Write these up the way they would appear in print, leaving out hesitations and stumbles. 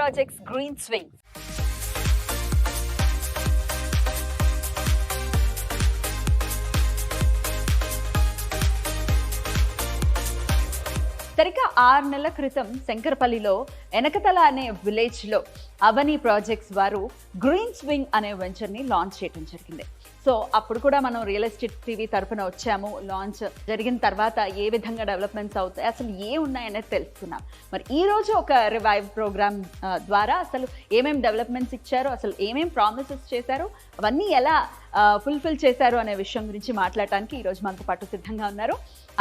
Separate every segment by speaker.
Speaker 1: Projects Green Swing. సరిగ్గా 6 నెలల క్రితం శంకరపల్లిలో ఎనకతల అనే విలేజ్లో అవని ప్రాజెక్ట్స్ వారు గ్రీన్ స్వింగ్ అనే వెంచర్ని లాంచ్ చేయడం జరిగింది. సో అప్పుడు కూడా మనం రియల్ ఎస్టేట్ టీవీ తరఫున వచ్చాము. లాంచ్ జరిగిన తర్వాత ఏ విధంగా డెవలప్మెంట్స్ అవుతాయి, అసలు ఏ ఉన్నాయనేది తెలుసుకున్నాం. మరి ఈరోజు ఒక రివైవ్ ప్రోగ్రామ్ ద్వారా అసలు ఏమేమి డెవలప్మెంట్స్ ఇచ్చారో, అసలు ఏమేమి ప్రామిసెస్ చేశారో, అవన్నీ ఎలా ఫుల్ఫిల్ చేశారు అనే విషయం గురించి మాట్లాడటానికి ఈరోజు మనతో పాటు సిద్ధంగా ఉన్నారు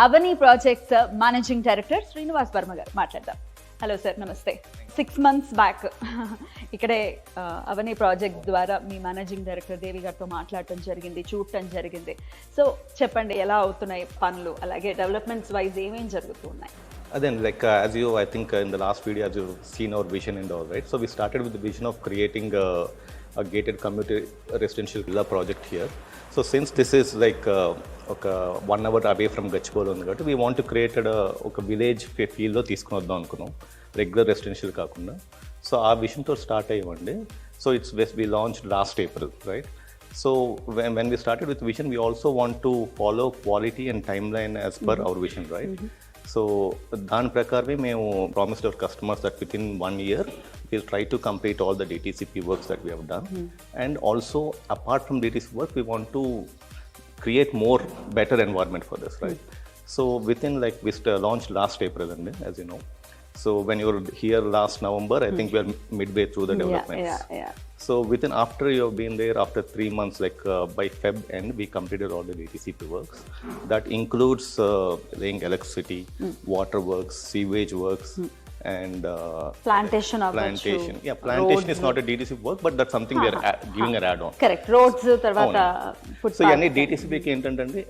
Speaker 1: Avani projects managing director Srinivas Varma గారు. మాట్లాడదాం. హలో సార్, నమస్తే. 6 months బ్యాక్ ఇక్కడే అవని ప్రాజెక్ట్ ద్వారా మీ మేనేజింగ్ డైరెక్టర్ దేవి గారితో మాట్లాడటం జరిగింది, చూడటం జరిగింది. సో చెప్పండి, ఎలా అవుతున్నాయి పనులు, అలాగే డెవలప్మెంట్స్ వైజ్ ఏమేమి జరుగుతున్నాయి?
Speaker 2: Then, as you, I think in the last video, as you've seen our vision and all, right? So we started with the vision of creating a gated community residential villa project here. So since this is like 1 hour away from Gachibowli, we want to create a village feel lo తీసుకునొద్దాం అనుకున్నాం, regular residential కాకుండా. So ఆ విషన్తో start అయ్యండి. So it's we launched last April, right? So when we started with vision, we also want to follow quality and timeline as per our vision, right? So దాని ప్రకారమే మేము promised our customers that with in 1 year we'll try to complete all the DTCP works that we have done. And also apart from DTCP work, we want to create more better environment for this, right? So within we launched last April, as you know. So when you were here last November, I think we are midway through the developments.
Speaker 1: Yeah.
Speaker 2: So after you have been there, after 3 months, by Feb end, we completed all the DTCP works. That includes laying electricity, water works, sewage works, and
Speaker 1: plantation.
Speaker 2: Yeah, plantation is not a DTCP work, but that's something we are giving an add-on.
Speaker 1: Correct. Roads tarvata footpath.
Speaker 2: So any DTCP ki entante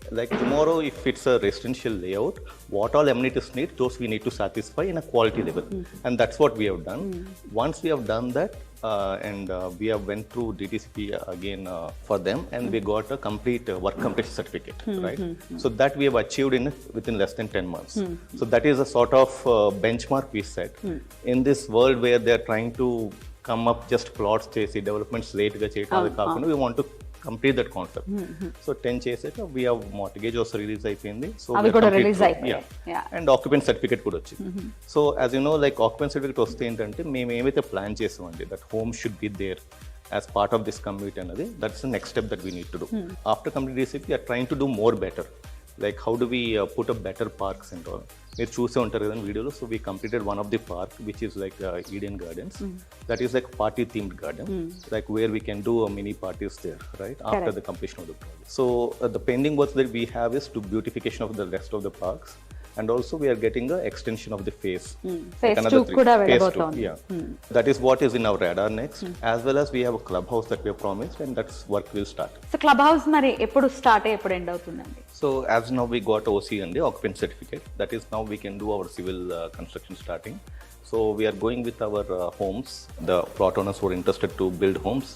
Speaker 2: tomorrow if it's a residential layout, what all amenities need, those we need to satisfy in a quality level. And that's what we have done. Once we have done that, we have went through DTCP again for them, and we got a complete work completion certificate, right? So that we have achieved within less than 10 months. So that is a sort of benchmark we set. In this world where they are trying to come up just plots chesi developments late ga cheyadam kaakunda, we want to complete that concept. So 10 chesaka we have mortgage also release ayipindi. So
Speaker 1: avi kuda release ayipayi.
Speaker 2: Yeah. And occupant certificate kuda vachindi. So as you know, occupant certificate vaste entante mem evaithe plan chesamandi that home should be there as part of this community anadi, that's the next step that we need to do. After complete DCP, we are trying to do more better. How do we put up better parks and all? మీరు చూసే ఉంటారు కదా వీడియోలో. So we completed one of the park which is Eden Gardens. That is party themed garden, where we can do mini parties there, right, after the completion of the project. So the pending works that we have is to beautification of the rest of the parks. And also we are getting an extension of the phase.
Speaker 1: Phase 2 kuda velabothundi.
Speaker 2: Yeah. That is what is in our radar next. As well as we have a clubhouse that we have promised, and that's work will start.
Speaker 1: So clubhouse mari eppudu start eppudu end avutundandi?
Speaker 2: So as now we got OC and the occupant certificate, that is now we can do our civil construction starting. So we are going with our homes. The plot owners who are interested to build homes.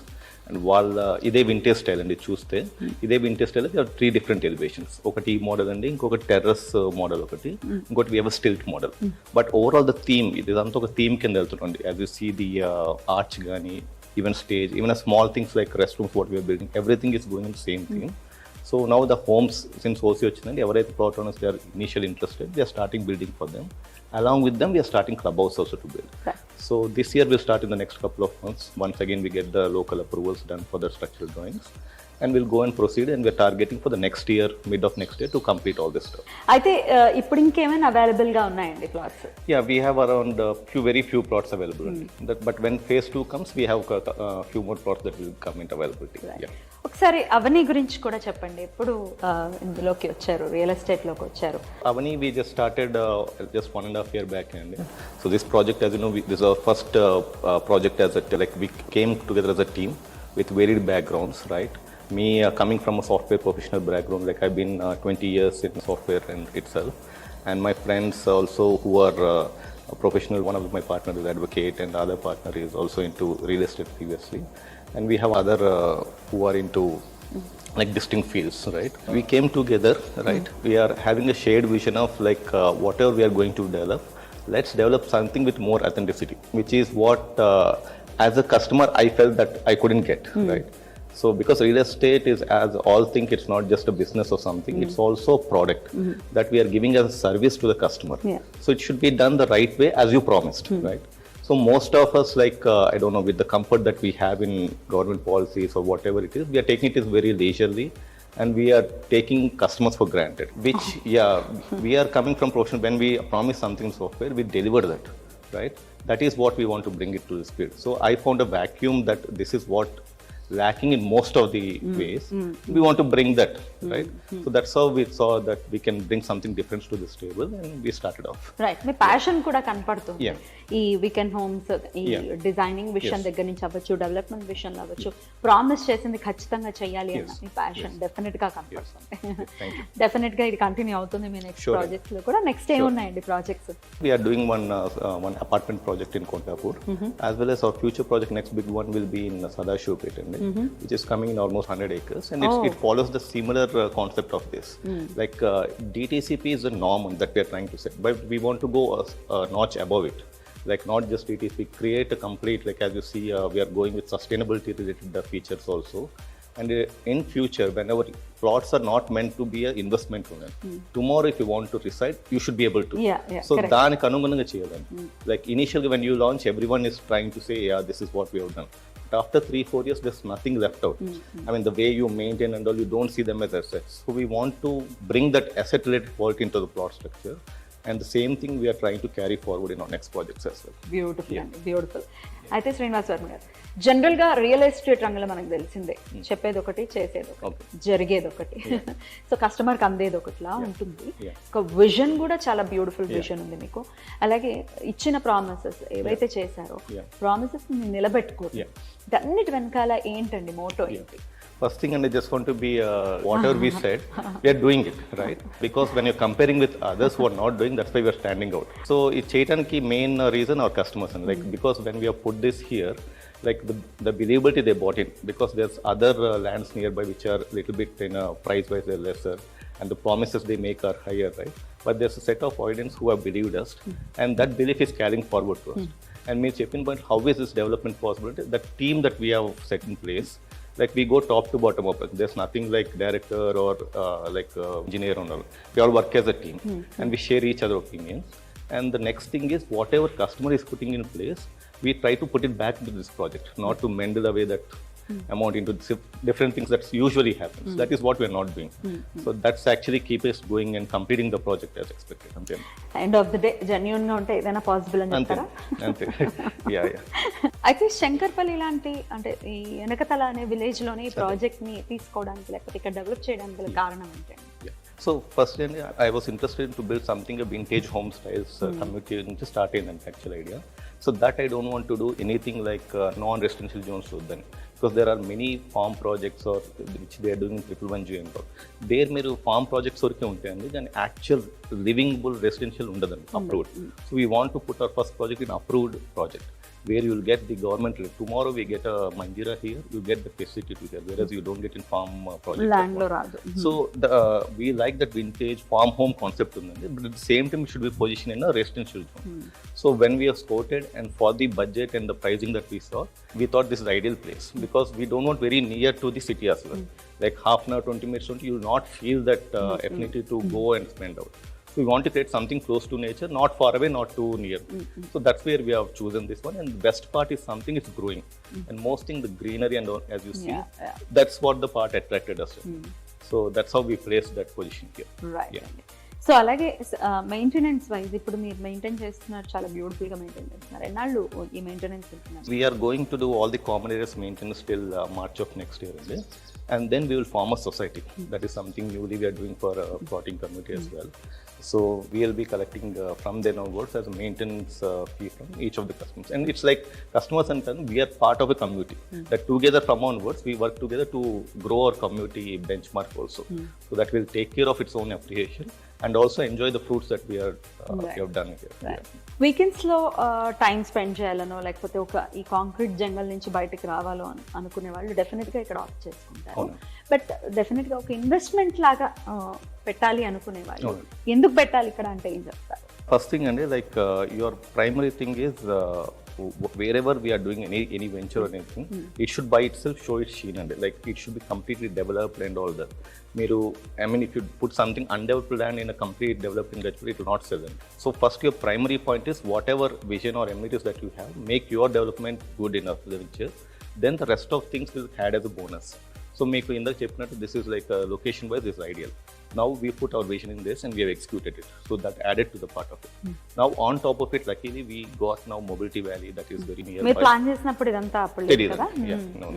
Speaker 2: And వాళ్ళ ఇదే vintage style అండి. చూస్తే ఇదే vintage style 3 different elevations. ఒకటి ఈ model అండి, ఇంకొకటి terrace model, ఇంకోటి we have a stilt model. But overall the theme ఇదంతా ఒక థీమ్ కింద వెళ్తుందండి. As you see the arch కానీ, even stage, even small things like rest rooms what we're building, everything is going in same thing. So now the homes, since OC వచ్చిందండి, ఎవరైతే plot owners they are initially interested, we are starting building for them. Along with them, we are starting clubhouse also to build. Right. So this year we'll start in the next couple of months. Once again, we get the local approvals done for the structural drawings, and we'll go and proceed. And we're targeting for the next year, mid of next year, to complete all this stuff.
Speaker 1: అయితే ఇప్పుడు ఇంకేమైనా available గా ఉన్నాయండి plots?
Speaker 2: Yeah, we have around very few plots available. But when phase 2 comes, we have a few more plots that will come into availability. Right. Yeah.
Speaker 1: ఒకసారి అవని గురించి కూడా చెప్పండి. ఎప్పుడు ఇందులోకి వచ్చారు, రియల్ ఎస్టేట్ లోకి వచ్చారు?
Speaker 2: Avani we just started just 1.5 years back, and so this project, as you know, this is our first project as we came together as a team with varied backgrounds, right? Me coming from a software professional background, I've been 20 years in software in itself, and my friends also who are professional. One of my partners is advocate, and the other partner is also into real estate previously. And we have other who are into distinct fields, right? We came together, right? We are having a shared vision of whatever we are going to develop, let's develop something with more authenticity, which is what as a customer I felt that I couldn't get, right? So because real estate is, as all think, it's not just a business or something, it's also a product that we are giving as a service to the customer. So it should be done the right way as you promised, right? So most of us, like, I don't know, with the comfort that we have in government policies or whatever it is, we are taking it very leisurely, and we are taking customers for granted, which, we are coming from profession. When we promise something in software, we deliver that, right? That is what we want to bring it to the speed. So I found a vacuum that this is what lacking in most of the ways. We want to bring that, right? So that's how we saw that we can bring something different to this table, and we started off.
Speaker 1: Right, me passion కూడా కనపడుతుంది ఈ weekend homes, ఈ designing విషయం
Speaker 2: Yes.
Speaker 1: దగ్గర నుంచి అవ్వచ్చు, development విషయంలో అవ్వచ్చు, ప్రామిస్ చేసింది ఖచ్చితంగా చేయాలి అన్న మీ ప్యాషన్ డెఫినెట్ గా కనపడుతుంది. డెఫినెట్ గా ఇది కంటిన్యూ అవుతుంది మీ నెక్స్ట్ ప్రాజెక్ట్స్ లో కూడా. నెక్స్ట్ ఏమున్నాయండి projects?
Speaker 2: We are doing one apartment project in Kontapur, as well as our future project, next big one will be in 𝒍𝒂𝒏𝒅𝒌, which is coming in almost 100 acres, and it follows the similar concept of this. Like DTCP is the norm that we are trying to set, but we want to go a notch above it. Like not just DTCP, create a complete, like as you see, we are going with sustainability related features also. And in future, whenever plots are not meant to be an investment owner, tomorrow if you want to reside, you should be able to. So దానికి అనుగుణంగా చేయాలి. Like initially when you launch, everyone is trying to say, yeah, this is what we have done. But after 3-4 years, there's nothing left out. I mean, the way you maintain and all, you don't see them as assets. So we want to bring that asset related quality into the plot structure. And the same thing we are trying to carry forward in our next projects as well.
Speaker 1: Beautiful అండి, beautiful. అయితే శ్రీనివాస్ వర్మ గారు, జనరల్గా real estate రంగంలో మనకు తెలిసిందే, చెప్పేది ఒకటి, చేసేది ఒకటి, జరిగేది ఒకటి. సో కస్టమర్కి అందేది ఒకటిలా ఉంటుంది. ఒక విజన్ కూడా చాలా బ్యూటిఫుల్ విజన్ ఉంది మీకు. అలాగే ఇచ్చిన ప్రామిసెస్ ఏవైతే చేశారో, ప్రామిసెస్ నిలబెట్టుకోండి. అన్నిటి వెనకాల ఏంటండి మోటో ఏంటి?
Speaker 2: First thing, and I just want to be whatever we said, we are doing it, right? Because when you're comparing with others who are not doing, that's why we are standing out. So it's Chetanki main reason our customers, and like because when we have put this here, like the believability they bought in, because there's other lands nearby which are little bit in price wise they're lesser, and the promises they make are higher, right? But there's a set of audience who have believed us, and that belief is carrying forward to us. And me checking point, how is this development possible? The team that we have set in place, like we go top to bottom up. There's nothing like director or engineer or all. We all work as a team, and we share each other opinions. And the next thing is whatever customer is putting in place, we try to put it back into this project, not to mend the way that amount into different things that usually happens. That is what we are not doing. So that's actually keep us going and completing the project as expected.
Speaker 1: End of the day genuine గా ఉంటే ఏదైనా possible అని చెప్తారా?
Speaker 2: అంతే. Yeah.
Speaker 1: అయితే శంకర్పల్లి లాంటి, అంటే ఈ ఎనకతల అనే విలేజ్ లోని ఈ ప్రాజెక్ట్ ని తీసుకోవడానికి లేకపోతే ఇక్కడ డెవలప్ చేయడానికి గల కారణం ఏంటండి?
Speaker 2: So first, I was interested to build something a vintage home styles community to start in an actual idea. So that I don't want to do anything like non-residential zones with them, because there are many farm projects or which they are doing in 111G and all. There మీరు farm projects వరకే ఉంటాయండి, దాని actual livingable residential ఉండదండి, approved. So we want to put our first project in approved project, where you will get the government. Tomorrow we get a Manjira here, you get the facility to here, whereas you don't get in farm project.
Speaker 1: Land lo raadu.
Speaker 2: So we like that vintage farm home concept undandi, but at the same time it should be positioned in a residential zone. So when we have scouted and for the budget and the pricing that we saw, we thought this is the ideal place, because we don't want very near to the city as well. Like half an hour, 20 minutes, you will not feel that affinity to go and spend out. So we want to create something close to nature, not far away, not too near. So that's where we have chosen this one. And the best part is something is growing. And most thing, the greenery and all, as you see, that's what the part attracted us to. So that's how we placed that position here.
Speaker 1: Right. So అలాగే maintenance wise ఇప్పుడు మీరు maintain చేస్తున్నారు, చాలా beautiful గా maintain చేస్తున్నారు. ఎన్నాళ్ళు ఈ maintenance చేస్తున్నారు?
Speaker 2: We are going to do all the common areas maintenance till March of next year, and then we will form a society. That is something newly we are doing for a plotting community as well. So we will be collecting from then onwards as a maintenance fee from each of the customers. And it's like customers and we are part of a community. That together from onwards, we work together to grow our community benchmark also. So that will take care of its own appreciation and also enjoy the fruits that we have done here.
Speaker 1: Weekends లో time spend చేయాలనో, లేకపోతే ఒక ఈ concrete jungle నుంచి బయటకు రావాలో అనుకునే వాళ్ళు డెఫినెట్ గా ఇక్కడ ఆప్ట్ చేసుకుంటారు. బట్ డెఫినెట్ గా ఒక ఇన్వెస్ట్మెంట్ లాగా పెట్టాలి అనుకునే వాళ్ళు ఎందుకు పెట్టాలి ఇక్కడ అంటే ఏం చెప్తారు?
Speaker 2: First thing, and like your primary thing is wherever we are doing any venture or anything, it should by itself show its sheen, and like it should be completely developed and all that. I mean, if you put something undeveloped land in a complete developed in Gachibowli, it will not sell them. So first, your primary point is whatever vision or amenities that you have, make your development good enough for the venture. Then the rest of things will add as a bonus. So make in the Chepnat, this is like location wise, this is ideal. Now we put our vision in this and we have executed it. So that added to the part of it. Now on top of it, luckily we got now Mobility Valley that is very nearby.
Speaker 1: మీరు plan చేసినప్పుడు ఇదంతా అప్పుడు లేదు కదా?
Speaker 2: No.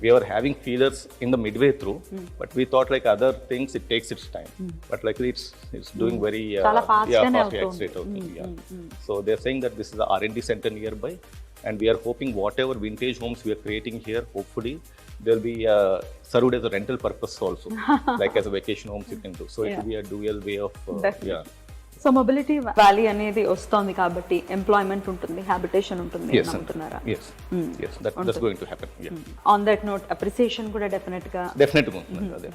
Speaker 2: We were having feelers in the midway through, but we thought like other things, it takes its time. But luckily it's doing very fast accelerate. So they're saying that this is the R&D center nearby, and we are hoping whatever vintage homes we are creating here, hopefully they'll be served as a rental purpose also, like as a vacation homes you can do. So it will be a dual way of
Speaker 1: so mobility valley అనేది వస్తోంది కాబట్టి employment ఉంటుంది, habitation ఉంటుంది అనుకుంటున్నారా?
Speaker 2: Yes, that's going to happen.
Speaker 1: On that note appreciation కూడా definite గా
Speaker 2: ఉంటుంది.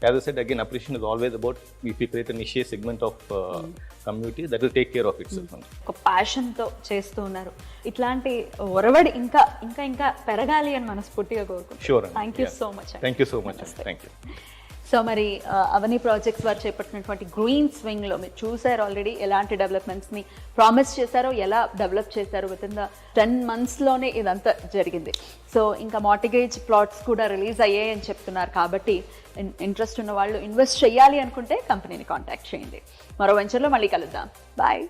Speaker 2: As I said again, appreciation is always about if you create a niche segment of community that will take care of itself.
Speaker 1: ఒక passion తో చేస్తూ ఉన్నారు. ఇట్లాంటి ఒరవడి ఇంకా ఇంకా ఇంకా పెరగాలి అని మనస్ఫూర్తిగా కోరుకుంటున్నాను.
Speaker 2: Sure.
Speaker 1: Thank you so much.
Speaker 2: Thank you so much. Thank you.
Speaker 1: So మరి అవని ప్రాజెక్ట్స్ వారు చేపట్టినటువంటి గ్రీన్ స్వింగ్లో మీరు చూసారు ఆల్రెడీ ఎలాంటి డెవలప్మెంట్స్ని ప్రామిస్ చేశారో, ఎలా డెవలప్ చేశారు. విత్ ఇన్ ద 10 monthsలోనే ఇదంతా జరిగింది. సో ఇంకా మార్టిగేజ్ ప్లాట్స్ కూడా రిలీజ్ అయ్యాయి అని చెప్తున్నారు. కాబట్టి ఇంట్రెస్ట్ ఉన్న వాళ్ళు ఇన్వెస్ట్ చేయాలి అనుకుంటే కంపెనీని కాంటాక్ట్ చేయండి. మరో వెంచర్లో మళ్ళీ కలుద్దాం. బాయ్.